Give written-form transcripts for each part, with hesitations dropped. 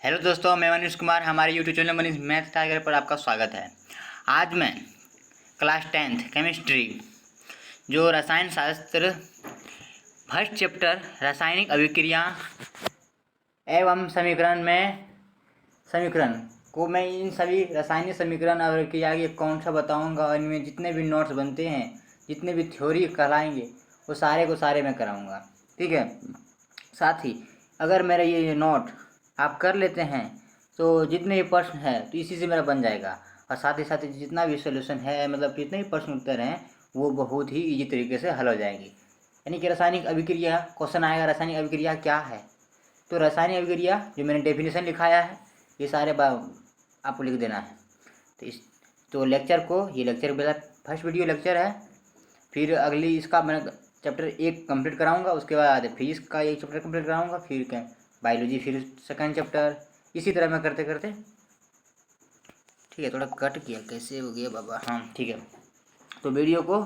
Hello दोस्तों, मैं मनीष कुमार। हमारे YouTube channel Manish math tiger पर आपका स्वागत है। आज मैं क्लास 10th केमिस्ट्री जो रसायन शास्त्र फर्स्ट चैप्टर रासायनिक अभिक्रिया एवं समीकरण को मैं इन सभी रासायनिक समीकरण अभिक्रिया के कौन सा बताऊंगा और इनमें जितने भी नोट्स बनते हैं, जितने भी थ्योरी कराएंगे वो सारे को सारे मैं कराऊंगा। ठीक है। साथ ही अगर मेरा ये नोट आप कर लेते हैं तो जितने भी प्रश्न है तो इसी से मेरा बन जाएगा। और साथ ही जितना भी सोल्यूशन है, मतलब जितने भी प्रश्न उत्तर हैं वो बहुत ही इजी तरीके से हल हो जाएंगे। यानी कि रासायनिक अभिक्रिया क्वेश्चन आएगा, रासायनिक अभिक्रिया क्या है। तो रासायनिक अभिक्रिया जो मैंने डेफिनेशन लिखाया है ये सारे आपको लिख देना है। तो लेक्चर को, ये लेक्चर मेरा फर्स्ट वीडियो लेक्चर है। फिर अगली इसका मैं चैप्टर 1 कंप्लीट कराऊंगा, उसके बाद फिजिक्स का एक चैप्टर कंप्लीट कराऊंगा, फिर बायोलॉजी, फिर सेकंड चैप्टर, इसी तरह मैं करते करते। ठीक है, थोड़ा कट किया, कैसे हो गया बाबा। हाँ ठीक है, तो वीडियो को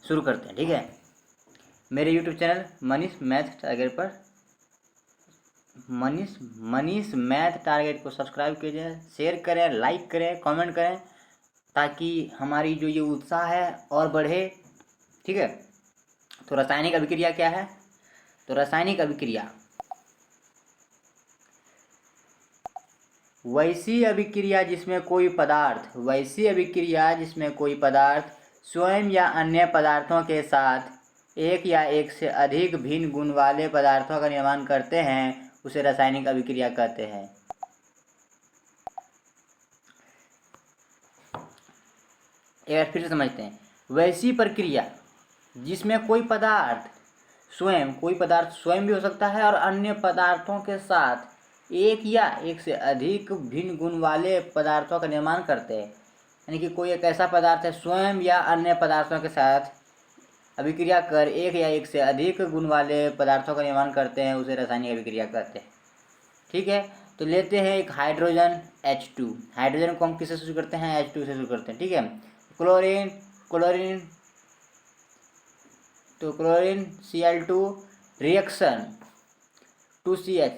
शुरू करते हैं। ठीक है, मेरे YouTube channel Manish math target पर मनीष मैथ टारगेट को सब्सक्राइब कीजिए, शेयर करें, लाइक करें, कमेंट करें, ताकि हमारी जो ये उत्साह है और बढ़े। ठीक है। तो रासायनिक अभिक्रिया क्या है? तो रासायनिक अभिक्रिया वैसी अभिक्रिया जिसमें कोई पदार्थ स्वयं या अन्य पदार्थों के साथ एक या एक से अधिक भिन्न गुण वाले पदार्थों का निर्माण करते हैं, उसे रासायनिक अभिक्रिया कहते हैं। एक बार फिर से समझते हैं। वैसी प्रक्रिया जिसमें कोई पदार्थ स्वयं भी हो सकता है और अन्य पदार्थों के साथ एक या एक से अधिक भिन्न गुण वाले पदार्थों का निर्माण करते हैं। यानी कि कोई एक ऐसा पदार्थ है स्वयं या अन्य पदार्थों के साथ अभिक्रिया कर एक या एक से अधिक गुण वाले पदार्थों का निर्माण करते हैं, उसे रासायनिक अभिक्रिया कहते हैं। ठीक है। तो लेते हैं एक हाइड्रोजन H2। हाइड्रोजन को हम किससे शुरू करते हैं? H2 से शुरू करते हैं। ठीक है। क्लोरीन तो chlorine Cl2 reaction 2CH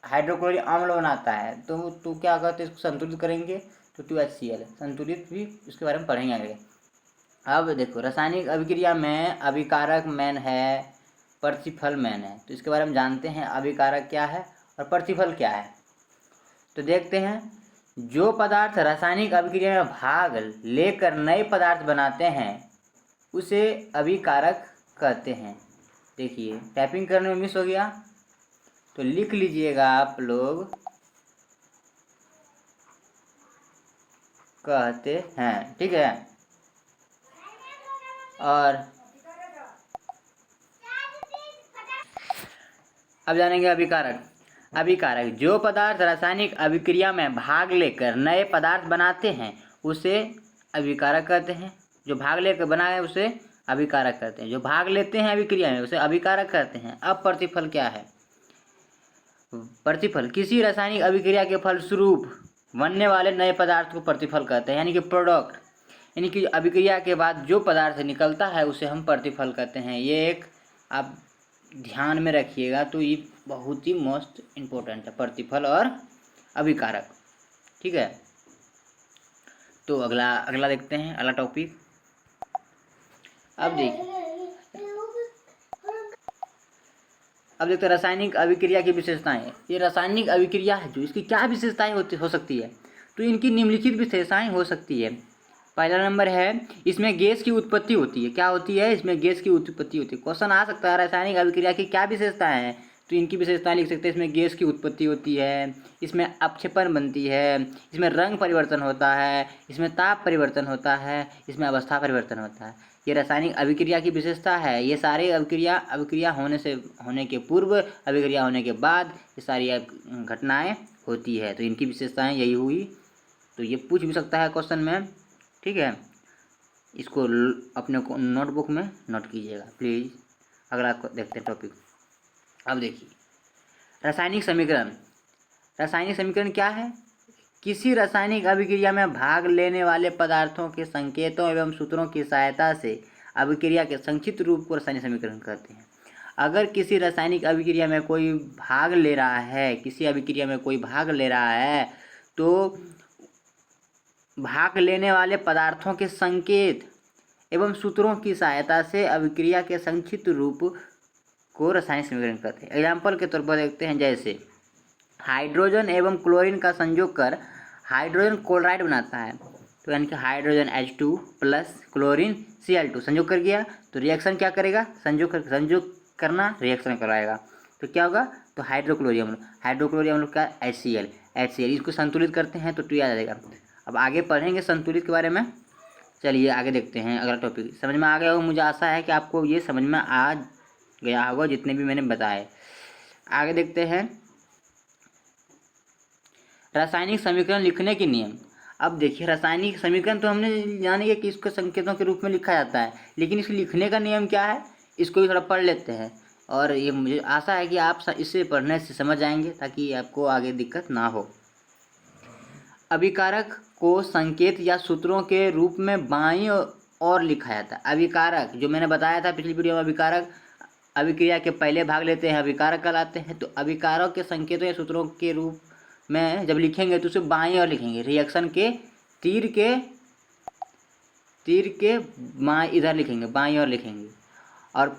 hydrochloric अम्ल बनाता है। तो क्या करते हैं, इसको संतुलित करेंगे तो 2HCl संतुलित भी, इसके बारे में पढ़ेंगे आगे। अब देखो, रासायनिक अभिक्रिया में अभिकारक मैन है, प्रतिफल मैन है। तो इसके बारे में जानते हैं, अभिकारक क्या है और प्रतिफल क्या है। तो देखते हैं, जो पदार्थ रासायनिक अभिक्रिया में भाग लेकर नए पदार्थ बनाते हैं उसे अभिकारक कहते हैं। देखिए, टाइपिंग करने में मिस हो गया तो लिख लीजिएगा आप लोग, कहते हैं। ठीक है। और अब जानेंगे अभिकारक जो पदार्थ रासायनिक अभिक्रिया में भाग लेकर नए पदार्थ बनाते हैं उसे अभिकारक कहते हैं। जो भाग लेकर बनाए उसे अभिकारक कहते हैं। जो भाग लेते हैं अभिक्रिया में उसे अभिकारक कहते हैं। अब प्रतिफल क्या है? प्रतिफल किसी रासायनिक अभिक्रिया के फलस्वरूप बनने वाले नए पदार्थ को प्रतिफल कहते हैं, यानी कि प्रोडक्ट। यानी कि अभिक्रिया के बाद जो पदार्थ निकलता है उसे हम प्रतिफल कहते हैं। ये एक आप ध्यान में रखिएगा, तो ये बहुत ही मोस्ट इम्पोर्टेंट है, प्रतिफल और अभिकारक। ठीक है। तो अगला देखते हैं, अगला टॉपिक। अब देखते हैं रासायनिक अभिक्रिया की विशेषताएं। ये रासायनिक अभिक्रिया है जो, इसकी क्या विशेषताएं हो सकती है? तो इनकी निम्नलिखित विशेषताएं हो सकती है। पहला नंबर है, इसमें गैस की उत्पत्ति होती है। क्या होती है? इसमें गैस की उत्पत्ति होती है। क्वेश्चन आ सकता है, रासायनिक अभिक्रिया की क्या विशेषताएं हैं? तो इनकी विशेषताएं लिख सकते हैं। इसमें गैस की उत्पत्ति होती है, इसमें अपक्षेपण बनती है, इसमें रंग परिवर्तन होता है, इसमें ताप परिवर्तन होता है, इसमें अवस्था परिवर्तन होता है। ये रासायनिक अभिक्रिया की विशेषता है। ये सारी अभिक्रिया होने के पूर्व, अभिक्रिया होने के बाद ये सारी घटनाएं होती है। तो इनकी विशेषताएं यही हुई। तो ये पूछ भी सकता है क्वेश्चन में। ठीक है, इसको अपने को नोटबुक में नोट कीजिएगा प्लीज़। अगला देखते हैं टॉपिक। अब देखिए, रासायनिक समीकरण क्या है? किसी रासायनिक अभिक्रिया में भाग लेने वाले पदार्थों के संकेतों एवं सूत्रों की सहायता से अभिक्रिया के संक्षिप्त रूप को रासायनिक समीकरण कहते हैं। अगर किसी रासायनिक अभिक्रिया में कोई भाग ले रहा है, किसी अभिक्रिया में कोई भाग ले रहा है, तो भाग लेने वाले पदार्थों के संकेत एवं सूत्रों की सहायता से अभिक्रिया के संक्षिप्त रूप को रासायनिक समीकरण कहते हैं। एग्जाम्पल के तौर पर देखते हैं, जैसे हाइड्रोजन एवं क्लोरीन का संयोग कर हाइड्रोजन क्लोराइड बनाता है, तो यानी कि hydrogen H2 plus chlorine Cl2 संयोग कर गया, तो रिएक्शन क्या करेगा, संयोग करना रिएक्शन कराएगा, तो क्या होगा, तो हाइड्रोक्लोरियम लोग का HCl इसको संतुलित करते हैं तो 2 आ जाएगा। अब आगे पढ़ेंगे संतुलित के बारे में। चलिए आगे देखते हैं, अगला टॉपिक समझ में आ गया होगा, मुझे आशा है कि आपको ये समझ में आ गया होगा जितने भी मैंने बताए। आगे देखते हैं रासायनिक समीकरण लिखने के नियम। अब देखिए रासायनिक समीकरण तो हमने जाने कि इसको संकेतों के रूप में लिखा जाता है, लेकिन इसके लिखने का नियम क्या है, इसको भी थोड़ा पढ़ लेते हैं, और ये मुझे आशा है कि आप इसे पढ़ने से समझ जाएंगे ताकि आपको आगे दिक्कत ना हो। अभिकारक को संकेत या सूत्रों के रूप में बाईं ओर लिखा जाता है। अभिकारक जो मैंने बताया था पिछली वीडियो में, अभिकारक अभिक्रिया के पहले भाग लेते हैं, अभिकारक कहलाते हैं। तो अभिकारक के संकेतों या सूत्रों के रूप में जब लिखेंगे तो उसे बाईं ओर लिखेंगे, रिएक्शन के तीर के बाएं इधर लिखेंगे, बाईं ओर लिखेंगे। और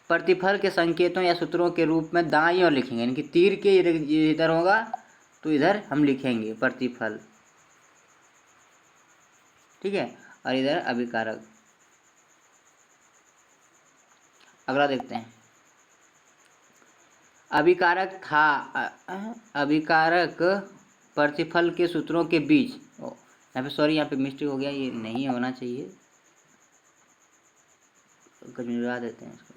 प्रतिफल के संकेतों या सूत्रों के रूप में दाईं ओर लिखेंगे, यानी कि तीर के इधर होगा तो इधर हम लिखेंगे प्रतिफल, ठीक है, और इधर अभिकारक। अगला देखते हैं, अभिकारक प्रतिफल के सूत्रों के बीच, यहाँ पे सॉरी, यहाँ पे मिस्टेक हो गया, ये नहीं होना चाहिए, कुछ मिला देते हैं इसको।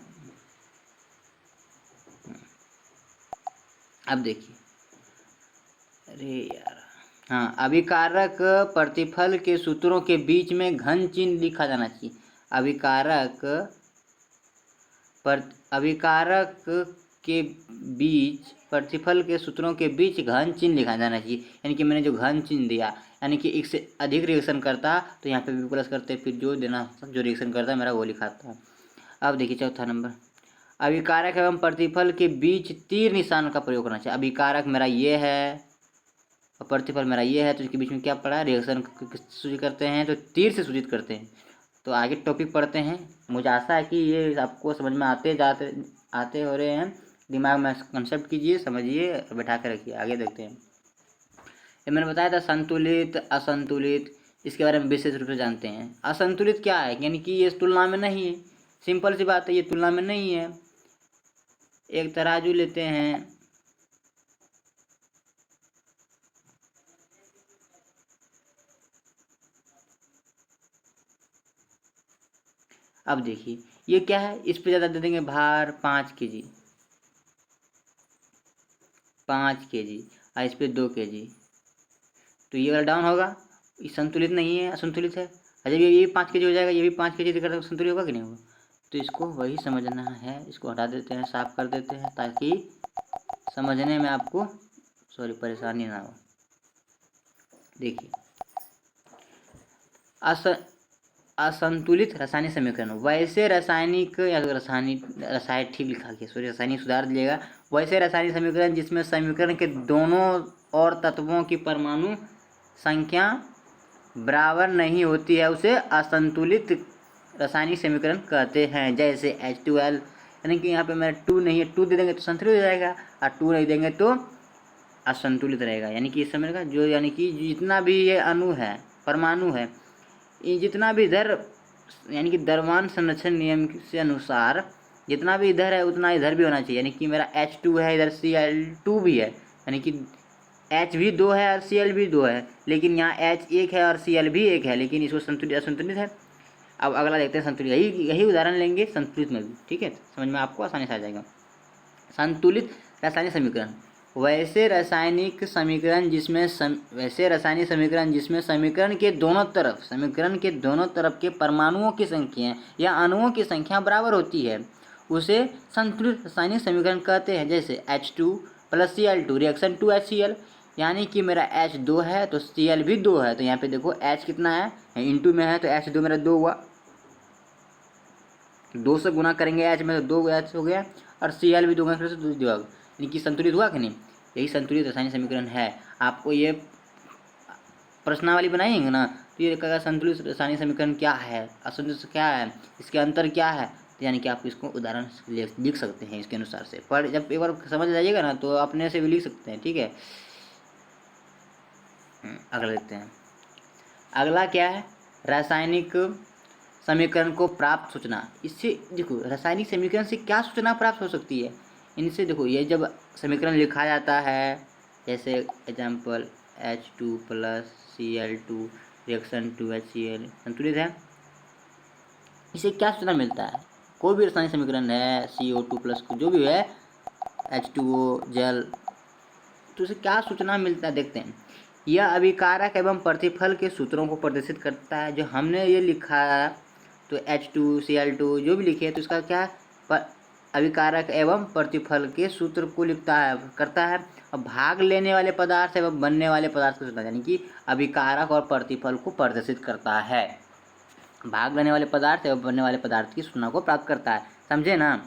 अब देखिए, अरे यार, हाँ, अभिकारक प्रतिफल के सूत्रों के बीच में घन चिन्ह लिखा जाना चाहिए। अभिकारक के बीच, प्रतिफल के सूत्रों के बीच घन चिन्ह लिखा जाना चाहिए, यानी कि मैंने जो घन चिन्ह दिया, यानी कि एक से अधिक रिएक्शन करता तो यहाँ पे भी प्लस करते, फिर जो देना जो रिएक्शन करता मेरा वो लिखाता। अब देखिए चौथा नंबर, अभिकारक एवं प्रतिफल के बीच तीर निशान का प्रयोग करना चाहिए। अभिकारक मेरा ये है और प्रतिफल मेरा ये है, तो इसके बीच में क्या पड़ा, रिएक्शन सूचित करते हैं, तो तीर से सूचित करते हैं। तो आगे टॉपिक पढ़ते हैं। मुझे आशा है कि ये आपको समझ में आते हो रहे हैं, दिमाग में कंसेप्ट कीजिए, समझिए और बैठा कर रखिए। आगे देखते हैं, ये मैंने बताया था संतुलित असंतुलित, इसके बारे में विशेष रूप से जानते हैं। असंतुलित क्या है, यानी कि ये तुलना में नहीं है, सिंपल सी बात है, ये तुलना में नहीं है। एक तराजू लेते हैं, अब देखिए ये क्या है, इस पे ज़्यादा दे देंगे भार 5 kg, 5 kg, और इस पे 2 kg, तो ये वाला डाउन होगा, ये संतुलित नहीं है, असंतुलित है। जब ये 5 kg हो जाएगा, ये भी 5 kg दिखा, संतुलित होगा कि नहीं होगा, तो इसको वही समझना है। इसको हटा देते हैं, साफ कर देते हैं, ताकि समझने में आपको परेशानी ना हो। देखिए असंतुलित रासायनिक समीकरण, वैसे रासायनिक या रासायनिक ठीक लिखा गया, रासायनिक सुधार दिएगा, वैसे रासायनिक समीकरण जिसमें समीकरण के दोनों और तत्वों की परमाणु संख्या बराबर नहीं होती है, उसे असंतुलित रासायनिक समीकरण कहते हैं। जैसे H2L, यानी कि यहाँ पे मेरा 2 नहीं है, 2 दे देंगे तो संतुलित हो जाएगा, और 2 नहीं देंगे तो असंतुलित रहेगा। यानी कि इस समय का जो, यानी कि जितना भी ये अणु है, परमाणु है, ये जितना भी इधर, यानी कि द्रव्यमान संरक्षण नियम से अनुसार जितना भी इधर है उतना इधर भी होना चाहिए। यानी कि मेरा H2 है, इधर Cl2 भी है, यानी कि H भी 2 है और Cl भी 2 है, लेकिन यहाँ H 1 है और Cl भी 1 है, लेकिन इसको संतुलित असंतुलित है। अब अगला देखते हैं संतुलित, यही उदाहरण लेंगे संतुलित में भी, ठीक है, समझ में आपको आसानी से आ जाएगा। संतुलित रासायनिक समीकरण, वैसे रासायनिक समीकरण जिसमें समीकरण के दोनों तरफ के परमाणुओं की संख्या या अणुओं की संख्या बराबर होती है, उसे संतुलित रासायनिक समीकरण कहते हैं। जैसे H2 plus Cl2 reaction 2HCl, यानी कि मेरा H 2 है तो Cl भी 2 है, तो यहाँ पे देखो H कितना है, इंटू में है, तो H2 मेरा 2 हुआ, 2 से गुना करेंगे एच में तो 2 एच हो गया, और Cl भी 2 गुना से 2 होगा, यानी कि संतुलित हुआ कि नहीं। यही संतुलित रासायनिक समीकरण है। आपको ये प्रश्नावली बनाएंगे ना तो ये कहेगा संतुलित रासायनिक समीकरण क्या है, असंतुलित क्या है, इसके अंतर क्या है, तो यानी कि आप इसको उदाहरण लिख सकते हैं इसके अनुसार से। पर जब एक बार समझ जाइएगा ना तो अपने से भी लिख सकते हैं, ठीक है। अगला देखते हैं। अगला क्या है, रासायनिक समीकरण को प्राप्त सूचना। इससे देखो रासायनिक समीकरण से क्या सूचना प्राप्त हो सकती है। इनसे देखो ये जब समीकरण लिखा जाता है, जैसे example H2 + Cl2 reaction 2HCl संतुलित है, इसे क्या सूचना मिलता है। कोई भी रासायनिक समीकरण है CO2+ जो भी है H2O जल, तो उसे क्या सूचना मिलता है देखते हैं। यह अभिकारक एवं प्रतिफल के सूत्रों को प्रदर्शित करता है। जो हमने ये लिखा है तो H2 Cl2 जो भी लिखे तो इसका क्या अभिकारक एवं प्रतिफल के सूत्र को लिखता है, करता है। और भाग लेने वाले पदार्थ एवं बनने वाले पदार्थ को सूचना, यानी कि अभिकारक और प्रतिफल को प्रदर्शित करता है। भाग लेने वाले पदार्थ एवं बनने वाले पदार्थ की सूचना को प्राप्त करता है, समझे ना।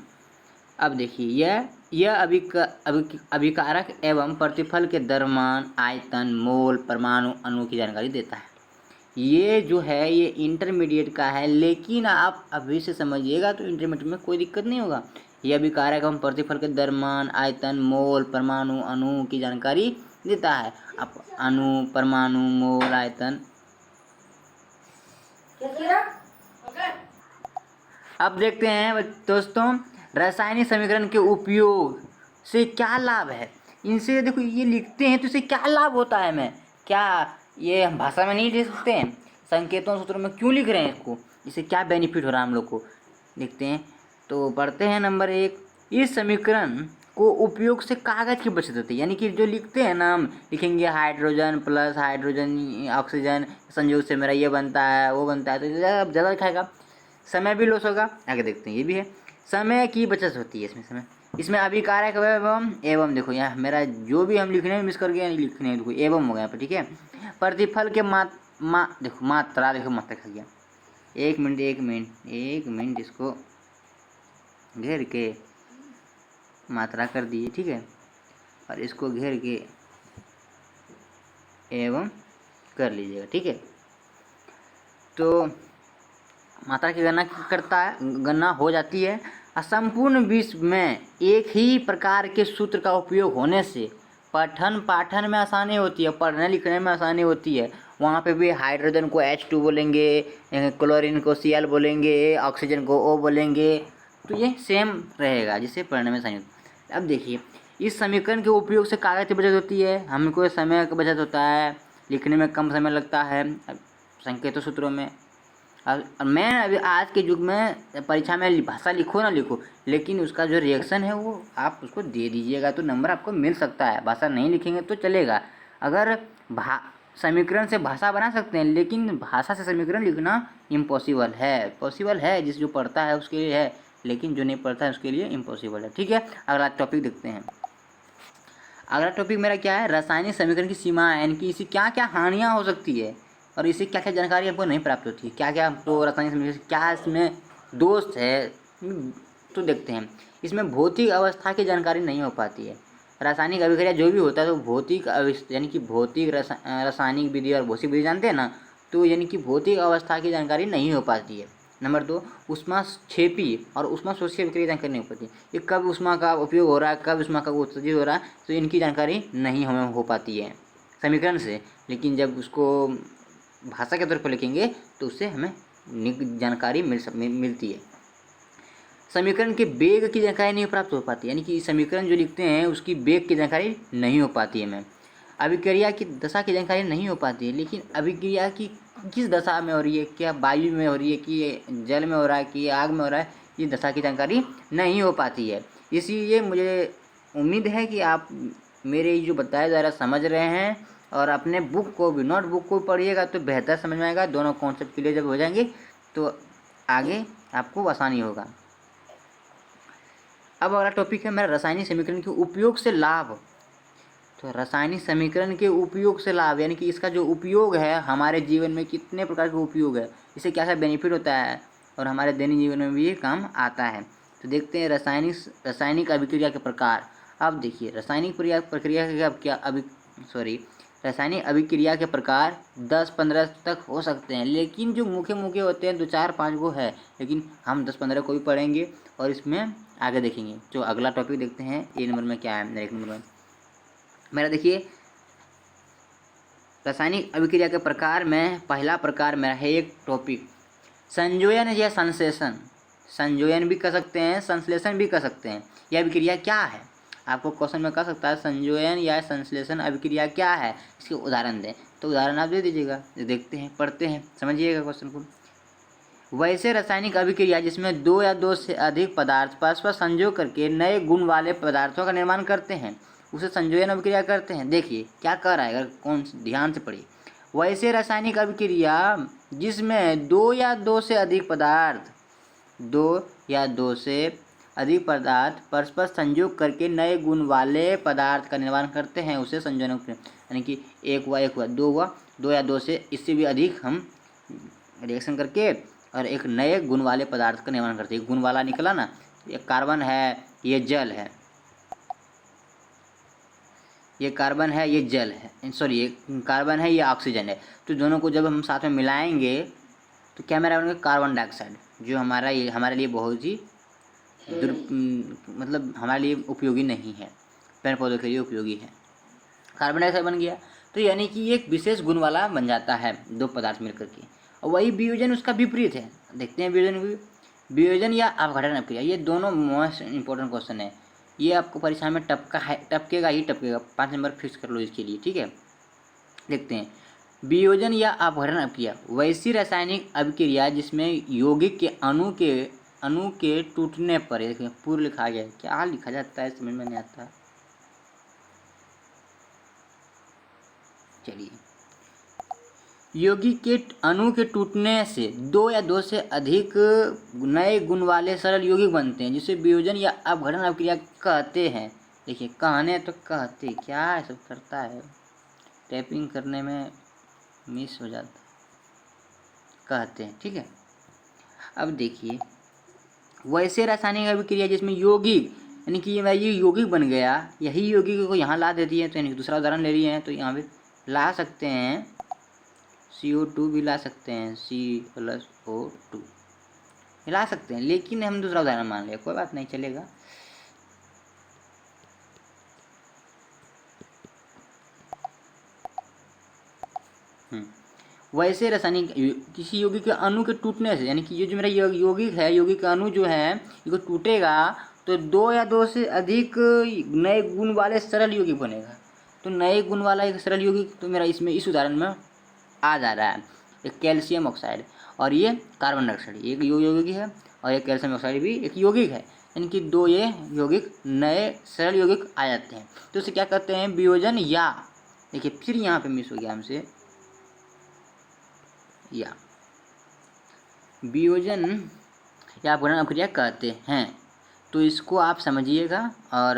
अब देखिए यह अभिकारक एवं प्रतिफल के द्रव्यमान, आयतन, मोल, परमाणु, अणु की जानकारी देता है। ये जो है ये इंटरमीडिएट का है, लेकिन आप अभी से समझिएगा तो इंटरमीडिएट में कोई दिक्कत नहीं होगा। यह अभिकारक एवं प्रतिफल के द्रव्यमान, आयतन, मोल, परमाणु, अणु की जानकारी देता है। अब अणु, परमाणु, मोल, आयतन, अब देखते हैं दोस्तों रासायनिक समीकरण के उपयोग से क्या लाभ है। इनसे देखो ये लिखते हैं तो इससे क्या लाभ होता है, हमें क्या ये हम भाषा में नहीं लिख सकते हैं, संकेतों सूत्रों में क्यों लिख रहे हैं इसको, इससे क्या बेनिफिट हो रहा है हम लोग को, देखते हैं। तो पढ़ते हैं नंबर 1, इस समीकरण को उपयोग से कागज की बचत होती है। यानी कि जो लिखते हैं ना, हम लिखेंगे हाइड्रोजन + हाइड्रोजन ऑक्सीजन संयोग से मेरा ये बनता है वो बनता है, तो ज़्यादा लिखाएगा, समय भी लॉस होगा। आगे देखते हैं, ये भी है समय की बचत होती है इसमें अभिकारक एवं देखो यहाँ मेरा जो भी हम लिखने में मिस कर गए लिखने देखो एवं हो गया यहाँ पर, ठीक है। प्रतिफल के देखो मात्रा खा गया। एक मिनट इसको घेर के मात्रा कर दिए, ठीक है, और इसको घेर के एवं कर लीजिएगा, ठीक है। तो मात्रा की गणना हो जाती है। संपूर्ण विश्व में एक ही प्रकार के सूत्र का उपयोग होने से पठन पाठन में आसानी होती है, पढ़ने लिखने में आसानी होती है। वहाँ पे भी हाइड्रोजन को H2 बोलेंगे, क्लोरीन को Cl बोलेंगे, ऑक्सीजन को O बोलेंगे, तो ये सेम रहेगा जिससे पढ़ने में आसानी होती है। अब देखिए इस समीकरण के उपयोग से कागज की बचत होती है, हमको समय की बचत होता है, लिखने में कम समय लगता है संकेतों सूत्रों में। और मैं अभी आज के युग में परीक्षा में भाषा लिखो ना लिखो, लेकिन उसका जो रिएक्शन है वो आप उसको दे दीजिएगा तो नंबर आपको मिल सकता है। भाषा नहीं लिखेंगे तो चलेगा। अगर समीकरण से भाषा बना सकते हैं, लेकिन भाषा से समीकरण लिखना इम्पॉसिबल है। पॉसिबल है जिस जो पढ़ता है उसके लिए है, लेकिन जो नहीं पढ़ता है उसके लिए इम्पॉसिबल है, ठीक है। अगला टॉपिक देखते हैं। अगला टॉपिक मेरा क्या है, रासायनिक समीकरण की सीमा, यानी कि इसकी क्या क्या हानियाँ हो सकती है और इससे क्या क्या जानकारी हमको नहीं प्राप्त होती है, क्या क्या हमको रासायनिक समीकरण क्या इसमें दोष है, तो देखते हैं। इसमें भौतिक अवस्था की जानकारी नहीं हो पाती है। रासायनिक अभिक्रिया जो भी होता है तो भौतिक यानी कि भौतिक रासायनिक विधि और भौतिक विधि जानते हैं ना, तो यानी कि भौतिक अवस्था की जानकारी नहीं हो पाती है। नंबर 2, ऊष्माक्षेपी और ऊष्माशोषी अभिक्रिया जानकारी नहीं हो पाती। ये कब ऊष्मा का उपयोग हो रहा है, कब ऊष्मा का उत्सर्जित हो रहा है, तो इनकी जानकारी नहीं हमें हो पाती है समीकरण से। लेकिन जब उसको भाषा के तौर पर लिखेंगे तो उससे हमें जानकारी मिलती है। समीकरण के वेग की जानकारी नहीं प्राप्त हो पाती, यानी कि समीकरण जो लिखते हैं उसकी वेग की जानकारी नहीं हो पाती है हमें। अभिक्रिया की दशा की जानकारी नहीं हो पाती है, लेकिन अभिक्रिया की किस दशा में हो रही है, क्या वायु में हो रही है कि जल में हो रहा है कि आग में हो रहा है, ये दशा की जानकारी नहीं हो पाती है। इसीलिए मुझे उम्मीद है कि आप मेरे जो बताया जा रहा समझ रहे हैं, और अपने बुक को भी नोटबुक को पढ़िएगा तो बेहतर समझ में आएगा। दोनों कॉन्सेप्ट क्लियर जब हो जाएंगे तो आगे आपको आसानी होगा। अब अगला टॉपिक है मेरा रासायनिक समीकरण के उपयोग से लाभ। तो रासायनिक समीकरण के उपयोग से लाभ, यानी कि इसका जो उपयोग है हमारे जीवन में कितने प्रकार के उपयोग है, इससे क्या क्या बेनिफिट होता है और हमारे दैनिक जीवन में भी ये काम आता है। तो देखते हैं रासायनिक अभिक्रिया के प्रकार। अब देखिए रासायनिक प्रक्रिया के रासायनिक अभिक्रिया के प्रकार 10-15 तक हो सकते हैं, लेकिन जो मुख्य होते हैं 2-4-5 वो है, लेकिन हम 10-15 को भी पढ़ेंगे और इसमें आगे देखेंगे। जो अगला टॉपिक देखते हैं ए नंबर में क्या है। मेरा 1 नंबर में मेरा देखिए रासायनिक अभिक्रिया के प्रकार में पहला प्रकार मेरा है एक टॉपिक संयोजन या संश्लेषण। संयोजन भी कर सकते हैं, संश्लेषण भी कर सकते हैं। यह अभिक्रिया क्या है, आपको क्वेश्चन में कह सकता है संयोजन या संश्लेषण अभिक्रिया क्या है, इसके उदाहरण दें। तो उदाहरण आप दे दीजिएगा, देखते हैं, पढ़ते हैं, समझिएगा क्वेश्चन को। वैसे रासायनिक अभिक्रिया जिसमें 2 या 2 से अधिक पदार्थ परस्पर संयोग करके नए गुण वाले पदार्थों का निर्माण करते हैं, उसे संयोजन अभिक्रिया कहते हैं। देखिए क्या कह रहा है, अगर कौन ध्यान से पढ़िए। वैसे रासायनिक अभिक्रिया जिसमें 2 या 2 से अधिक पदार्थ 2 या 2 से अधिक पदार्थ परस्पर संयोग करके नए गुण वाले पदार्थ का निर्माण करते हैं, उसे संयोजन अभिक्रिया, यानी कि 1 हुआ 2 या 2 से इससे भी अधिक हम रिएक्शन करके और एक नए गुण वाले पदार्थ का निर्माण करते हैं। गुण वाला निकला ना, ये कार्बन है, ये जल है, ये कार्बन है, ये जल है, सॉरी ये कार्बन है, ये ऑक्सीजन है। तो दोनों को जब हम साथ में मिलाएंगे तो क्या मेरा बनेगा कार्बन डाइऑक्साइड, जो हमारे लिए बहुत ही मतलब हमारे लिए उपयोगी नहीं है, पेड़ पौधों के लिए उपयोगी है। कार्बन डाइऑक्साइड बन गया, तो यानी कि एक विशेष गुण वाला बन जाता है 2 पदार्थ मिलकर के। और वही वियोजन उसका विपरीत है। देखते हैं वियोजन या अपघटन अभिक्रिया, ये दोनों मोस्ट इंपॉर्टेंट क्वेश्चन है। ये आपको परीक्षा में टपकेगा। 5 नंबर फिक्स कर लो इसके लिए, ठीक है। देखते हैं वियोजन या अपघटन अभिक्रिया, वैसी रासायनिक अभिक्रिया जिसमें यौगिक के अणु के टूटने पर, देखिए पूर्व लिखा गया है, क्या लिखा जाता है समझ में नहीं आता। चलिए, यौगिक के अणु के टूटने से 2 या 2 से अधिक नए गुण वाले सरल यौगिक बनते हैं, जिसे वियोजन या अपघटन अभिक्रिया कहते हैं। देखिए कहने तो कहते क्या सब करता है, टाइपिंग करने में मिस हो जाता है, कहते हैं, ठीक है। अब देखिए वैसे रासायनिक अभिक्रिया जिसमें यौगिक, यानी कि ये यौगिक बन गया, यही यौगिक को यहाँ ला देती है। तो यानी दूसरा उदाहरण ले लिए हैं, तो यहाँ पे ला सकते हैं CO2 भी ला सकते हैं, C+O2 ला सकते हैं, लेकिन हम दूसरा उदाहरण मान लिया, कोई बात नहीं, चलेगा। वैसे रासायनिक किसी यौगिक के अणु के टूटने से, यानी कि ये जो मेरा यौगिक है, यौगिक का अणु जो है ये टूटेगा तो 2 या 2 से अधिक नए गुण वाले सरल यौगिक बनेगा। तो नए गुण वाला एक सरल यौगिक तो मेरा इसमें इस उदाहरण में आ जा रहा है, एक कैल्शियम ऑक्साइड और ये कार्बन डाइऑक्साइड, एक यौगिक है, और एक कैल्शियम ऑक्साइड भी एक यौगिक है, यानी कि 2 ये यौगिक नए सरल यौगिक आ जाते हैं। तो इसे क्या कहते हैं, वियोजन या, देखिए फिर यहाँ पे मिस हो गया हमसे, या वियोजन या अपघटन अभिक्रिया कहते हैं। तो इसको आप समझिएगा और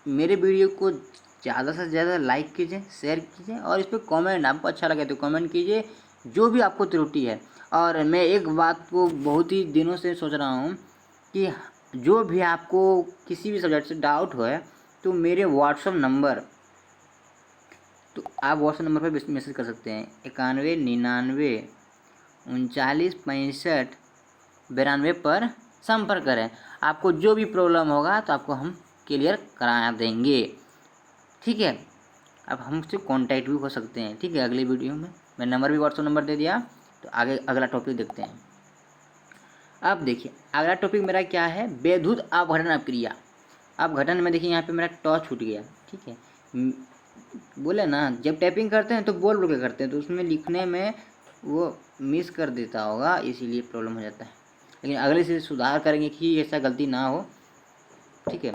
मेरे वीडियो को ज़्यादा से ज़्यादा लाइक कीजिए, शेयर कीजिए और इस पर कमेंट, आपको अच्छा लगे तो कमेंट कीजिए जो भी आपको त्रुटि है। और मैं एक बात को बहुत ही दिनों से सोच रहा हूँ कि जो भी आपको किसी भी सब्जेक्ट से डाउट हो तो मेरे व्हाट्सएप नंबर, तो आप व्हाट्सएप नंबर पर मैसेज कर सकते हैं 91 99 39 65 92 पर संपर्क करें। आपको जो भी प्रॉब्लम होगा तो आपको हम क्लियर करा देंगे, ठीक है। अब हमसे कांटेक्ट भी हो सकते हैं, ठीक है। अगली वीडियो में मैं नंबर भी व्हाट्सएप नंबर दे दिया। तो आगे अगला टॉपिक देखते हैं। अब देखिए अगला टॉपिक मेरा क्या है, विद्युत अपघटन अभिक्रिया। अपघटन में देखिए यहाँ पे मेरा टॉ छूट गया, ठीक है। बोले ना जब टाइपिंग करते हैं तो बोल बोल के करते हैं, तो उसमें लिखने में वो मिस कर देता होगा, इसीलिए प्रॉब्लम हो जाता है। लेकिन अगले से सुधार करेंगे कि ऐसा गलती ना हो, ठीक है।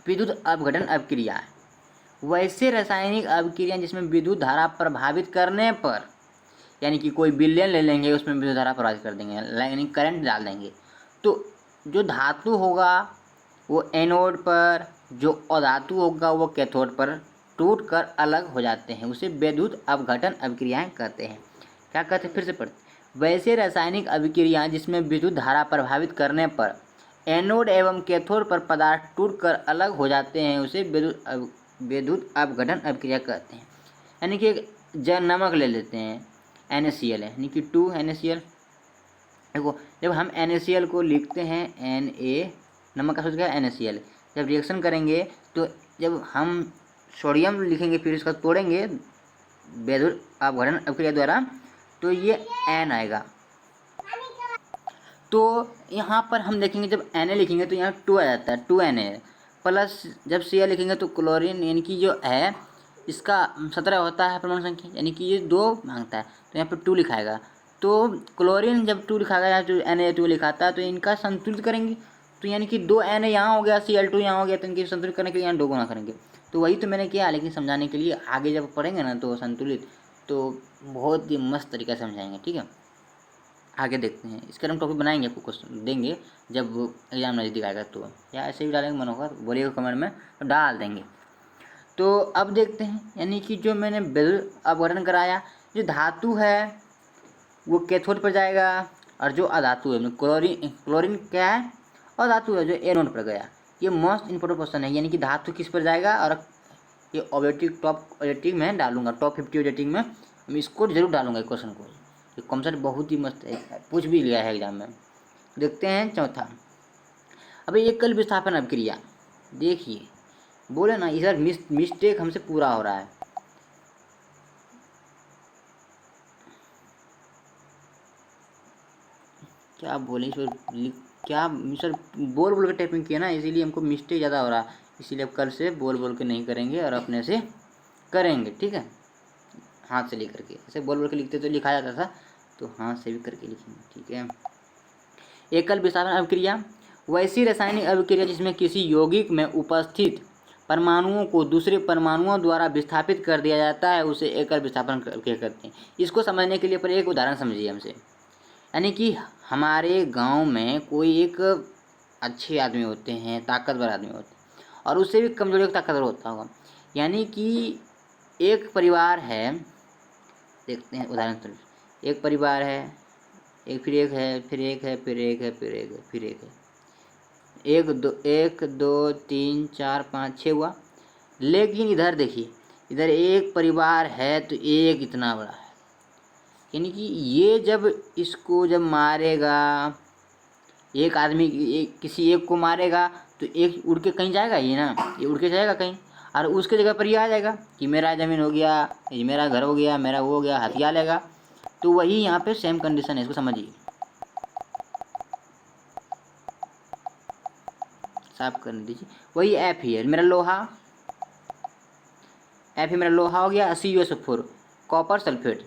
विद्युत अपघटन अभिक्रिया, वैसे रासायनिक अभिक्रिया जिसमें विद्युत धारा प्रभावित करने पर, यानी कि कोई विलयन ले लेंगे उसमें विद्युत धारा प्रभावित कर देंगे, यानी करंट डाल देंगे, तो जो धातु होगा वो एनोड पर, जो अधातु होगा वो कैथोड पर टूट कर अलग हो जाते हैं, उसे विद्युत अपघटन अभिक्रियाएं कहते हैं। क्या कहते हैं, फिर से पढ़ते, वैसे रासायनिक अभिक्रियाएं जिसमें विद्युत धारा प्रभावित करने पर एनोड एवं कैथोड पर पदार्थ टूटकर अलग हो जाते हैं उसे विद्युत अपघटन अभिक्रिया कहते हैं। यानी कि एक नमक ले लेते हैं, NaCl है, यानी कि 2 NaCl। देखो जब हम NaCl को लिखते हैं Na, नमक का सूत्र क्या है NaCl, जब रिएक्शन करेंगे तो जब हम सोडियम लिखेंगे फिर इसका तोड़ेंगे विद्युत अपघटन अभिक्रिया द्वारा तो ये एन आएगा। तो यहाँ पर हम देखेंगे जब Na लिखेंगे तो यहाँ 2 आ जाता है, 2Na प्लस जब Cl लिखेंगे तो क्लोरीन यानी कि जो है इसका 17 होता है परमाणु संख्या, यानी कि ये 2 मांगता है तो यहाँ पर 2 लिखाएगा। तो क्लोरीन जब 2 लिखाएगा या जो Na2 लिखाता है तो इनका संतुलित करेंगे, तो यानी कि 2 Na यहाँ हो गया, Cl2 यहाँ हो गया, तो इनकी संतुलित करने के लिए यहाँ 2 गुना करेंगे। तो वही तो मैंने किया, लेकिन समझाने के लिए आगे जब पढ़ेंगे ना तो संतुलित तो बहुत ही मस्त तरीके से समझाएंगे। ठीक है, आगे देखते हैं, इसका हम टॉपिक बनाएंगे, आपको क्वेश्चन देंगे जब एग्जाम नजदीक आएगा तो, या ऐसे भी डालेंगे मन होगा बोलिएगा कमेंट में तो डाल देंगे। तो अब देखते हैं, यानी कि जो मैंने विद्युत अपघटन कराया, जो धातु है वो कैथोड पर जाएगा और जो अधातु है क्लोरीन क्या है अधातु है जो एनोड पर गया। ये मोस्ट इंपोर्टेंट क्वेश्चन है, यानी कि धातु किस पर जाएगा, और ये ऑब्जेक्टिव टॉप ऑब्जेक्टिव में डालूंगा, टॉप 50 ऑब्जेक्टिव में हम इसको जरूर डालूंगा क्वेश्चन को। ये कॉन्सेप्ट बहुत ही मस्त है, पूछ भी लिया है एग्जाम में। देखते हैं चौथा, अभी एकल विस्थापन अभिक्रिया। देखिए बोले ना इधर मिस्टेक हमसे पूरा हो रहा है। क्या बोले इस पर, क्या सर बोल बोल के टाइपिंग किया ना, इसीलिए हमको मिस्टेक ज़्यादा हो रहा है, इसीलिए अब कल से बोल बोल के नहीं करेंगे और अपने से करेंगे। ठीक है, हाथ से लिख करके, ऐसे बोल बोल के लिखते तो लिखा जाता था, तो हाथ से भी करके लिखेंगे। ठीक है, एकल विस्थापन अभिक्रिया वैसी रासायनिक अभिक्रिया जिसमें किसी यौगिक में उपस्थित परमाणुओं को दूसरे परमाणुओं द्वारा विस्थापित कर दिया जाता है, उसे एकल विस्थापन अभिक्रिया करते हैं। इसको समझने के लिए पर एक उदाहरण समझिए हमसे, यानी कि हमारे गांव में कोई एक अच्छे आदमी होते हैं, ताकतवर आदमी होते हैं, और उससे भी कमजोर एक ताकतवर होता होगा। यानी कि एक परिवार है, देखते हैं उदाहरण स्वरूप, एक परिवार है, एक फिर एक है, फिर एक है, फिर एक है, फिर एक है, फिर एक है, 1 2 3 4 5 6 हुआ। लेकिन इधर देखिए, इधर एक परिवार है तो एक इतना बड़ा है, यानी कि ये जब इसको जब मारेगा, एक आदमी किसी एक को मारेगा तो एक उड़ के कहीं जाएगा, ये ना ये उड़ के जाएगा कहीं, और उसके जगह पर ये आ जाएगा कि मेरा ज़मीन हो गया, ये मेरा घर हो गया, मेरा वो हो गया, हथियार लेगा। तो वही यहाँ पे सेम कंडीशन है, इसको समझिए, साफ करने दीजिए। वही एफ ही है मेरा लोहा, एफ ही मेरा लोहा हो गया, CuSO4 कॉपर सल्फेट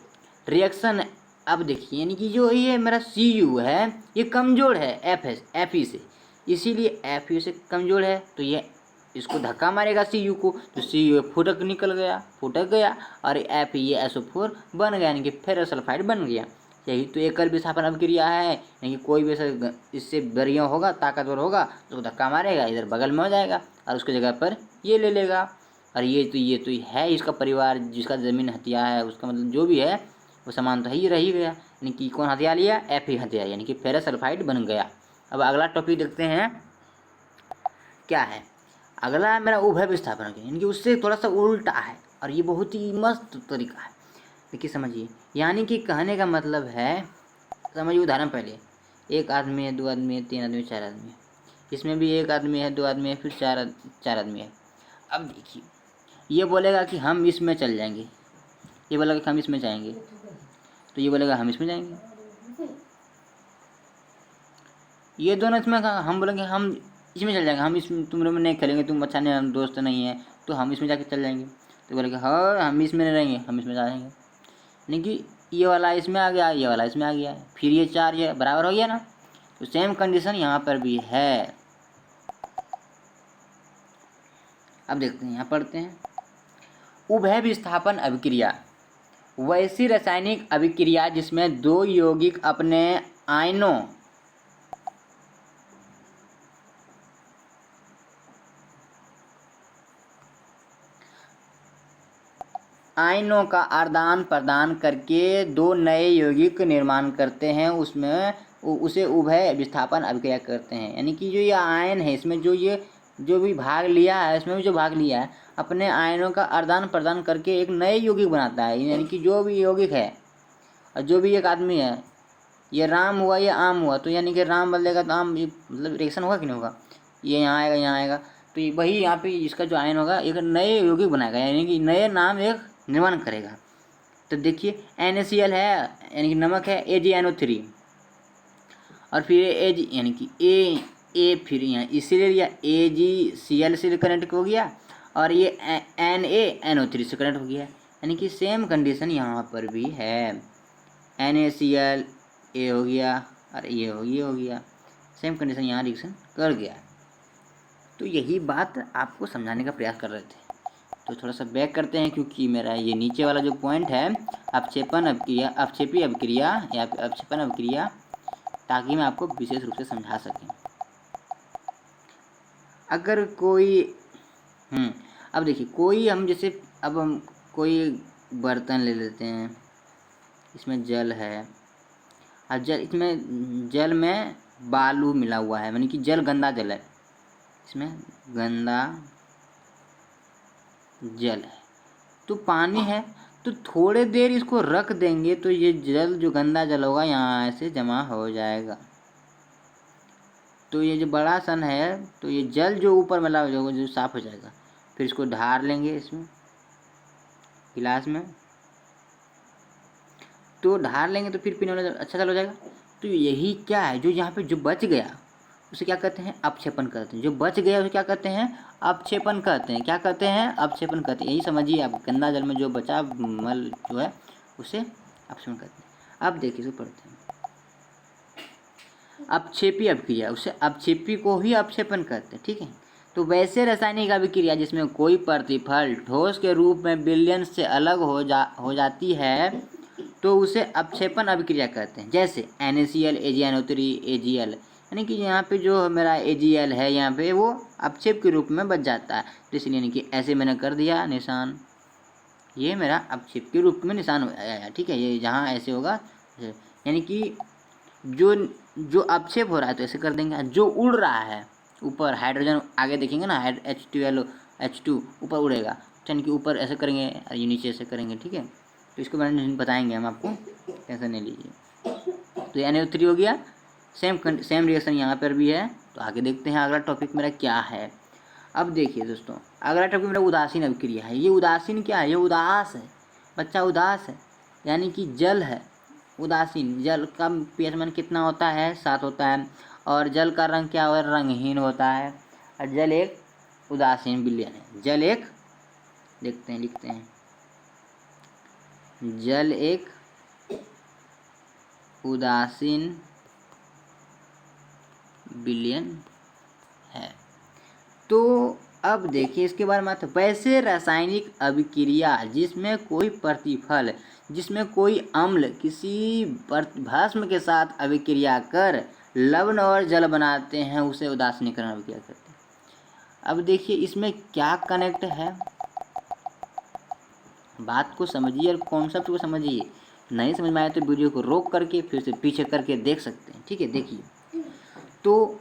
रिएक्शन। अब देखिए, यानी कि जो ये मेरा Cu है ये कमज़ोर है Fe से, इसीलिए Fe से कमज़ोर है, तो ये इसको धक्का मारेगा Cu को, तो Cu फुटक निकल गया, फुटक गया, और Fe ये SO4 बन गया, यानी कि फेरस सल्फाइड बन गया। यही तो एकल विस्थापन अभिक्रिया है, यानी कि कोई भी ऐसा इससे बरिया होगा, ताकतवर होगा, तो धक्का मारेगा, इधर बगल में हो जाएगा और उसके जगह पर ये ले लेगा। और ये तो है इसका परिवार, जिसका ज़मीन हथिया है, उसका मतलब जो भी है वो सामान तो ही रह ही गया, यानी कि कौन हथियार लिया, Fe हथियार, यानी कि फेरस सल्फाइड बन गया। अब अगला टॉपिक देखते हैं क्या है। अगला है मेरा उभय विस्थापन, यानी कि उससे थोड़ा सा उल्टा है, और ये बहुत ही मस्त तरीका है। देखिए समझिए, यानी कि कहने का मतलब है, समझिए उदाहरण पहले, एक आदमी है, 2 आदमी है, 3 आदमी, 4 आदमी है, इसमें भी एक आदमी है, 2 आदमी है, फिर चार आदमी है। अब देखिए, ये बोलेगा कि हम इसमें चल जाएंगे, ये बोलेगा कि हम इसमें जाएंगे, तो ये बोलेगा हम इसमें जाएंगे, ये दोनों इसमें, हम बोलेंगे हम इसमें चल जाएंगे, हम इसमें तुम लोग में नहीं खेलेंगे, तुम अच्छा नहीं, हम दोस्त नहीं है, तो हम इसमें जाके चल जाएंगे, तो बोलेगा हाँ हम इसमें नहीं रहेंगे, हम इसमें जाएंगे। यानी कि ये वाला इसमें आ गया, ये वाला इसमें आ गया, फिर ये 4 ये बराबर हो गया ना, तो सेम कंडीशन यहाँ पर भी है। अब देखते हैं, यहाँ पढ़ते हैं, उभय विस्थापन अभिक्रिया वैसी रासायनिक अभिक्रिया जिसमें 2 यौगिक अपने आयनों आयनों का आदान प्रदान करके दो नए यौगिक निर्माण करते हैं, उसमें उसे उभय विस्थापन अभिक्रिया करते हैं। यानी कि जो ये आयन है, इसमें जो भी भाग लिया है, इसमें भी जो भाग लिया है, अपने आयनों का आदान प्रदान करके एक नए यौगिक बनाता है। यानी कि जो भी यौगिक है और जो भी एक आदमी है, ये राम हुआ, ये आम हुआ, तो यानी कि राम बदलेगा तो आम, मतलब रिएक्शन होगा कि नहीं होगा, ये यहाँ आएगा, यहाँ आएगा, तो ये वही यहाँ पे इसका जो आयन होगा एक नए यौगिक बनाएगा, यानी कि नए नाम एक निर्माण करेगा। तो देखिए NaCl है, यानी कि नमक है, AgNO3, और फिर Ag यानी कि ए फिर यहाँ इसीलिए या AgCl से कनेक्ट हो गया, और ये NaNO3 से कनेक्ट हो गया। यानी कि सेम कंडीशन यहाँ पर भी है, NaCl ए हो गया और ये हो गया, सेम कंडीशन यहाँ रिएक्शन कर गया। तो यही बात आपको समझाने का प्रयास कर रहे थे। तो थोड़ा सा बैक करते हैं, क्योंकि मेरा ये नीचे वाला जो पॉइंट है अपक्षेपी अभिक्रिया या अपक्षेपण अभिक्रिया, ताकि मैं आपको विशेष रूप से समझा सकें। अगर कोई अब देखिए, कोई हम जैसे अब हम कोई बर्तन ले लेते हैं, इसमें जल है और इसमें जल में बालू मिला हुआ है, यानी कि जल गंदा जल है, इसमें गंदा जल है, तो पानी है, तो थोड़े देर इसको रख देंगे तो ये जल जो गंदा जल होगा यहाँ ऐसे जमा हो जाएगा। तो ये जो बड़ा सन है, तो ये जल जो ऊपर मिला हो जाएगा, जो साफ हो जाएगा, फिर इसको ढार लेंगे इसमें गिलास में, तो ढार लेंगे तो फिर पीने वाला अच्छा जल हो जाएगा। तो यही क्या है, जो यहाँ पे जो बच गया उसे क्या कहते हैं, अपक्षेपण कहते हैं। जो बच गया उसे क्या कहते हैं, अपक्षेपण कहते हैं। क्या कहते हैं, अपक्षेपण कहते हैं। यही समझिए आप, गंदा जल में जो बचा मल जो है उसे अपक्षेपण कहते हैं। अब देखिए इसे पढ़ते हैं, अपक्षेपी अभिक्रिया, उसे अपक्षेपी को ही अपक्षेपण कहते हैं, ठीक है। तो वैसे रासायनिक अभिक्रिया जिसमें कोई प्रतिफल ठोस के रूप में विलयन से अलग हो जाती है, तो उसे अपक्षेपण अभिक्रिया कहते हैं। जैसे NaCl AgNO3 AgL, यानी कि यहाँ पे जो मेरा AgL है यहाँ पे वो अपक्षेप के रूप में बच जाता है, तो इसलिए यानी कि ऐसे मैंने कर दिया निशान, ये मेरा अपक्षेप के रूप में निशान आया, ठीक है। ये जहाँ ऐसे होगा, यानी कि जो अपक्षेप हो रहा है तो ऐसे कर देंगे। जो उड़ रहा है ऊपर, हाइड्रोजन आगे देखेंगे ना, H2 ऊपर उड़ेगा, यानी कि ऊपर ऐसे करेंगे और ये नीचे ऐसे करेंगे, ठीक है। तो इसको बारे में बताएंगे हम आपको, टेंशन नहीं लीजिए। तो NO3 हो गया, सेम रिएक्शन यहाँ पर भी है। तो आगे देखते हैं अगला टॉपिक मेरा क्या है। अब देखिए दोस्तों, अगला टॉपिक मेरा उदासीन अभिक्रिया है। ये उदासीन क्या है, ये उदास है, बच्चा उदास है, यानी कि जल है उदासीन। जल का pH मान कितना होता है, 7 होता है, और जल का रंग क्या होता है, रंगहीन होता है, और जल एक उदासीन विलयन है। जल एक, देखते हैं लिखते हैं, जल एक उदासीन विलयन है। तो अब देखिए इसके बारे में, वैसे रासायनिक अभिक्रिया जिसमें कोई प्रतिफल, जिसमें कोई अम्ल किसी भस्म के साथ अभिक्रिया कर लवण और जल बनाते हैं, उसे उदासीनीकरण अभिक्रिया कहते हैं। अब देखिए इसमें क्या कनेक्ट है, बात को समझिए और कॉन्सेप्ट को समझिए। नहीं समझ में आए तो वीडियो को रोक करके फिर से पीछे करके देख सकते हैं, ठीक है। देखिए, तो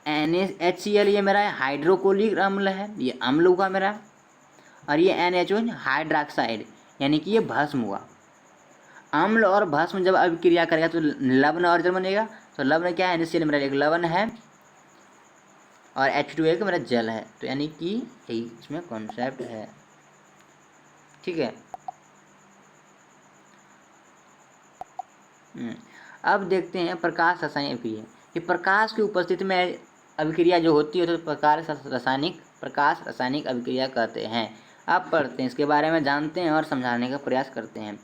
NaHCl ये मेरा हाइड्रोक्लोरिक अम्ल है, ये अम्ल हुआ मेरा, और ये NHO हाइड्रोक्साइड, यानी कि ये भस्म हुआ। अम्ल और भस्म जब अभिक्रिया करेगा तो लवण और जल बनेगा। तो लवण क्या है, NaCl मेरा एक लवण है और H2 एक मेरा जल है। तो यानी कि यही इसमें कॉन्सेप्ट है, ठीक है। अब देखते हैं प्रकाश रासायनिक अभिक्रिया। ये प्रकाश की उपस्थिति में अभिक्रिया जो होती है तो प्रकाश रासायनिक अभिक्रिया कहते हैं। अब पढ़ते हैं इसके बारे में, जानते हैं और समझाने का प्रयास करते हैं।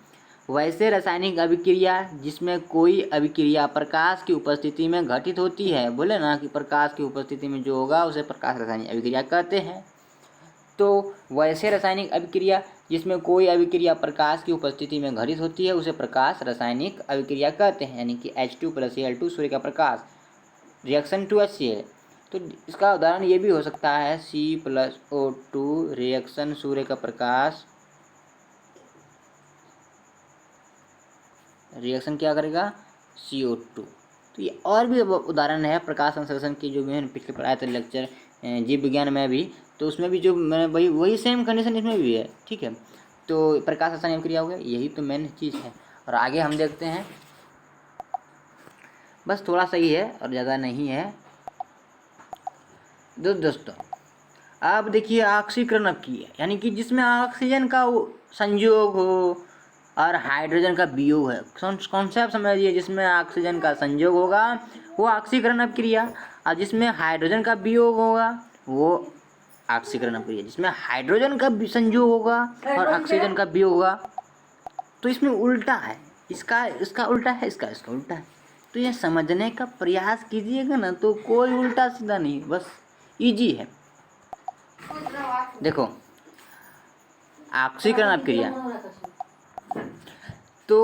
वैसे रासायनिक अभिक्रिया जिसमें कोई अभिक्रिया प्रकाश की उपस्थिति में घटित होती है, बोले ना कि प्रकाश की उपस्थिति में जो होगा उसे प्रकाश रासायनिक अभिक्रिया कहते हैं। तो वैसे रासायनिक अभिक्रिया जिसमें कोई अभिक्रिया प्रकाश की उपस्थिति में घटित होती है उसे प्रकाश रासायनिक अभिक्रिया कहते हैं। यानी कि H2 + Cl2 सूर्य का प्रकाश, रिएक्शन टू HCl। तो इसका उदाहरण ये भी हो सकता है C + O2 रिएक्शन सूर्य का प्रकाश रिएक्शन क्या करेगा, CO2। तो ये और भी उदाहरण है प्रकाश संश्लेषण की, जो मैंने पिछले पढ़ाया था लेक्चर जीव विज्ञान में भी, तो उसमें भी जो मैं वही सेम कंडीशन इसमें भी है, ठीक है। तो प्रकाश रासायनिक अभिक्रिया हो गया, यही तो मेन चीज़ है। और आगे हम देखते हैं, बस थोड़ा सा ही है और ज़्यादा नहीं है। दोस्तों आप देखिए ऑक्सीकरण अब की है, यानी कि जिसमें ऑक्सीजन का संयोग हो और हाइड्रोजन का वियोग है। कॉन्सेप्ट समझिए, जिसमें ऑक्सीजन का संयोग होगा वो ऑक्सीकरण अपक्रिया, और जिसमें हाइड्रोजन का वियोग होगा वो ऑक्सीकरण अपक्रिया। जिसमें हाइड्रोजन का संयोग होगा और ऑक्सीजन का वियोग होगा, तो इसमें उल्टा है, इसका उल्टा है, इसका उल्टा है। तो ये समझने का प्रयास कीजिएगा ना, तो कोई उल्टा सीधा नहीं, बस इजी है। देखो ऑक्सीकरण अपक्रिया, तो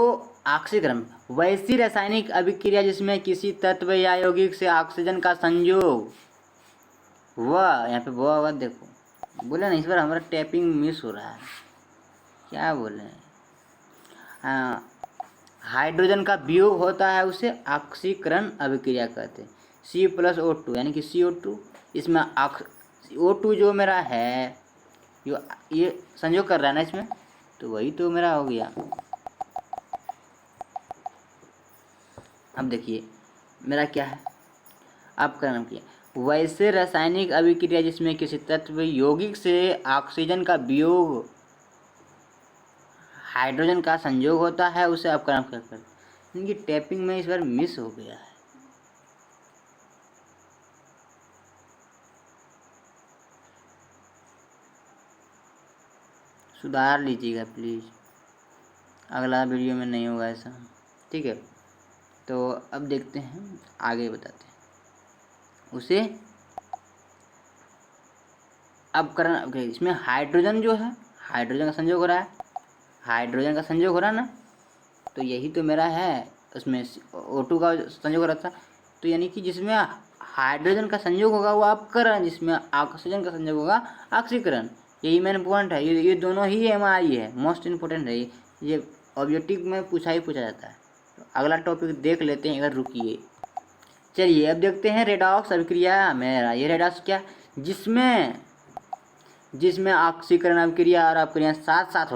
ऑक्सीकरण वैसी रासायनिक अभिक्रिया जिसमें किसी तत्व या यौगिक से ऑक्सीजन का संयोग, वह यहाँ पे वह देखो बोले ना, इस बार हमारा टैपिंग मिस हो रहा है, क्या बोले, हाँ, हाइड्रोजन का वियोग होता है, उसे ऑक्सीकरण अभिक्रिया कहते हैं। C+O2 यानी कि CO2, इसमें O2 जो मेरा है ये संयोग कर रहा है ना इसमें, तो वही तो मेरा हो गया। अब देखिए मेरा क्या है, अपकरण किया वैसे रासायनिक अभिक्रिया जिसमें किसी तत्व यौगिक से ऑक्सीजन का वियोग हाइड्रोजन का संयोग होता है, उसे अपकरण कहते हैं। इनकी टैपिंग में इस बार मिस हो गया है, सुधार लीजिएगा प्लीज़, अगला वीडियो में नहीं होगा ऐसा, ठीक है। तो अब देखते हैं आगे, बताते हैं उसे अपकरण। इसमें हाइड्रोजन जो है, हाइड्रोजन का संयोग हो रहा है, हाइड्रोजन का संयोग हो रहा है ना, तो यही तो मेरा है, उसमें O2 का संयोग हो रहा था। तो यानी कि जिसमें हाइड्रोजन का संयोग होगा वो अपकरण, जिसमें ऑक्सीजन का संयोग होगा ऑक्सीकरण। यही मेन पॉइंट है, ये दोनों ही MI है, मोस्ट इम्पोर्टेंट है, ये ऑब्जेक्टिव में पूछा जाता है। तो अगला टॉपिक देख लेते हैं, अगर रुकिए। चलिए अब देखते हैं रेडॉक्स अभिक्रिया। मेरा ये रेडॉक्स क्या, जिसमें ऑक्सीकरण अभिक्रिया और अपक्रिया साथ साथ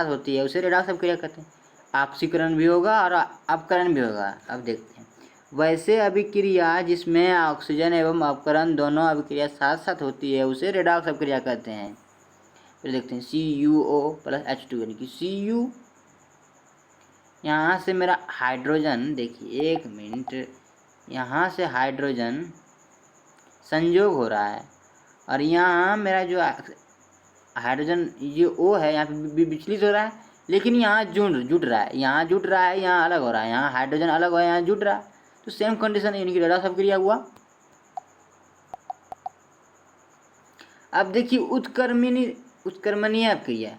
होती है, उसे रेडॉक्स अभिक्रिया कहते हैं। ऑक्सीकरण भी होगा और अपकरण भी होगा। अब देखते हैं वैसे अभिक्रिया जिसमें ऑक्सीजन एवं अपकरण दोनों अभिक्रिया साथ साथ होती है, उसे रेडॉक्स अभिक्रिया कहते हैं। फिर देखते हैं CuO+H2 यानी कि Cu, यहाँ से मेरा हाइड्रोजन, देखिए एक मिनट, यहाँ से हाइड्रोजन संयोग हो रहा है और यहाँ मेरा जो हाइड्रोजन ये O है, यहाँ पे विचलित हो रहा है, लेकिन यहाँ जुड़ रहा है, यहाँ जुड़ रहा है, यहाँ अलग हो रहा है, यहाँ हाइड्रोजन अलग हो रहा है, यहाँ जुड़ रहा है। तो सेम कंडीशन यानी कि रेडॉक्स अभिक्रिया हुआ। अब देखिए उत्क्रमणीय अभिक्रिया,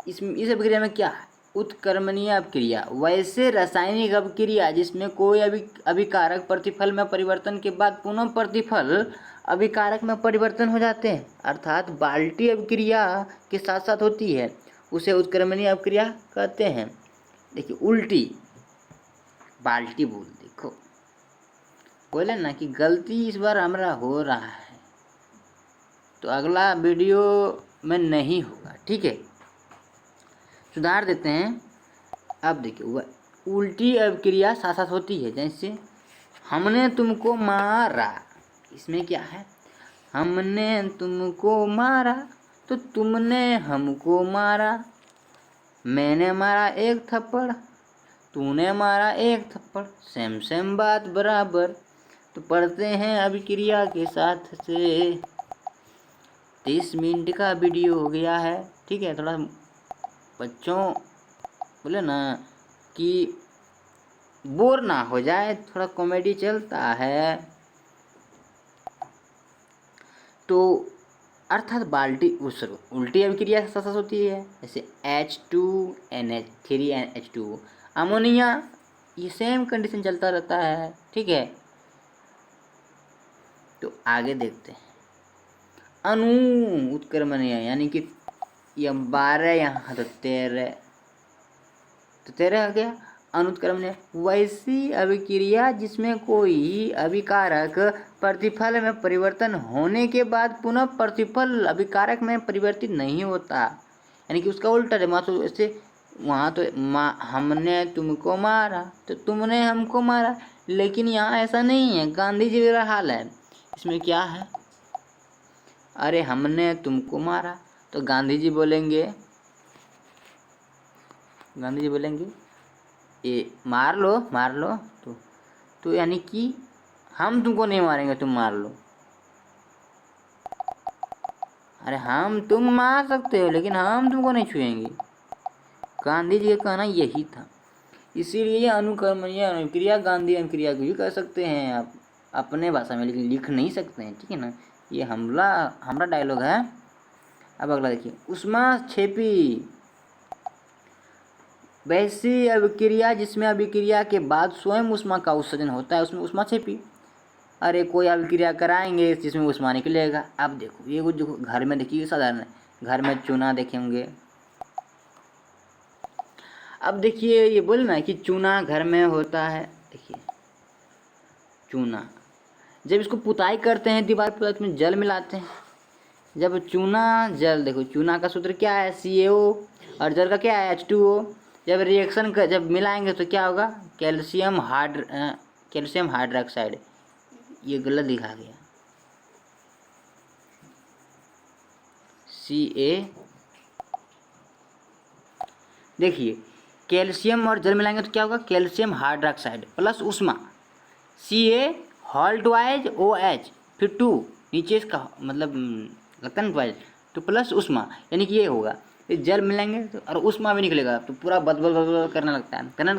इस अभिक्रिया में क्या है, उत्क्रमणीय अभिक्रिया वैसे रासायनिक अभिक्रिया जिसमें कोई अभिकारक प्रतिफल में परिवर्तन के बाद पुनः प्रतिफल अभिकारक में परिवर्तन हो जाते हैं, अर्थात बाल्टी अभिक्रिया के साथ साथ होती है, उसे उत्क्रमणीय अभिक्रिया कहते हैं। देखिए उल्टी बाल्टी बोल, देखो बोले ना कि गलती इस बार हमारा हो रहा है, तो अगला वीडियो में नहीं होगा, ठीक है, सुधार देते हैं। अब देखिए वह उल्टी अभिक्रिया साथ साथ होती है, जैसे हमने तुमको मारा, इसमें क्या है, हमने तुमको मारा तो तुमने हमको मारा, मैंने मारा एक थप्पड़, तूने मारा एक थप्पड़, सेम बात बराबर। तो पढ़ते हैं अभिक्रिया के साथ से। 30 मिनट का वीडियो हो गया है, ठीक है। थोड़ा बच्चों बोले ना कि बोर ना हो जाए, थोड़ा कॉमेडी चलता है, तो अर्थात बाल्टी उल्टी अभिक्रिया से साथ होती है, जैसे H2NH3NH2 अमोनिया, ये सेम कंडीशन चलता रहता है, ठीक है। तो आगे देखते हैं उत्क्रमणीय, यानी कि ये 12 यहाँ तो 13, तो 13 आ गया अनुत्क्रमणीय। वैसी अभिक्रिया जिसमें कोई अभिकारक प्रतिफल में परिवर्तन होने के बाद पुनः प्रतिफल अभिकारक में परिवर्तित नहीं होता, यानी कि उसका उल्टा है। तो ऐसे वहाँ तो हमने तुमको मारा तो तुमने हमको मारा, लेकिन यहाँ ऐसा नहीं है। गांधी जी का हाल है, इसमें क्या है, अरे हमने तुमको मारा तो गांधी जी बोलेंगे ये मार लो तो यानी कि हम तुमको नहीं मारेंगे, तुम मार लो। अरे तुम मार सकते हो लेकिन हम तुमको नहीं छुएंगे। गांधी जी का कहना यही था। इसीलिए अनुकर्मणीय अनुक्रिया गांधी अनुक्रिया को भी कह सकते हैं आप अपने भाषा में, लेकिन लिख नहीं सकते हैं, ठीक है ना। ये हमारा डायलॉग है। अब अगला देखिए, ऊष्माक्षेपी। वैसी अभिक्रिया जिसमें अभिक्रिया के बाद स्वयं ऊष्मा का उत्सर्जन होता है उसमें ऊष्माक्षेपी। अरे कोई अभिक्रिया कराएंगे जिसमें ऊष्मा निकलेगा। अब देखो ये जो घर में देखिए साधारण है, घर में चूना देखे होंगे। अब देखिए ये बोले ना कि चूना घर में होता है। देखिए चूना जब इसको पुताई करते हैं दीवार पर, इसमें जल मिलाते हैं। जब चूना जल, देखो चूना का सूत्र क्या है CaO और जल का क्या है H2O। जब रिएक्शन जब मिलाएंगे तो क्या होगा, कैल्शियम हाइड्रोक्साइड। ये गलत लिखा गया, Ca। देखिए कैल्शियम और जल मिलाएंगे तो क्या होगा, कैल्शियम हाइड्रोक्साइड प्लस ऊष्मा Ca2OH फिर 2 नीचे इसका मतलब लगता है 12 तो प्लस ऊष्मा, यानी कि ये होगा। ये जल मिलाएंगे तो और ऊष्मा भी निकलेगा तो पूरा बदबल करने लगता है, फल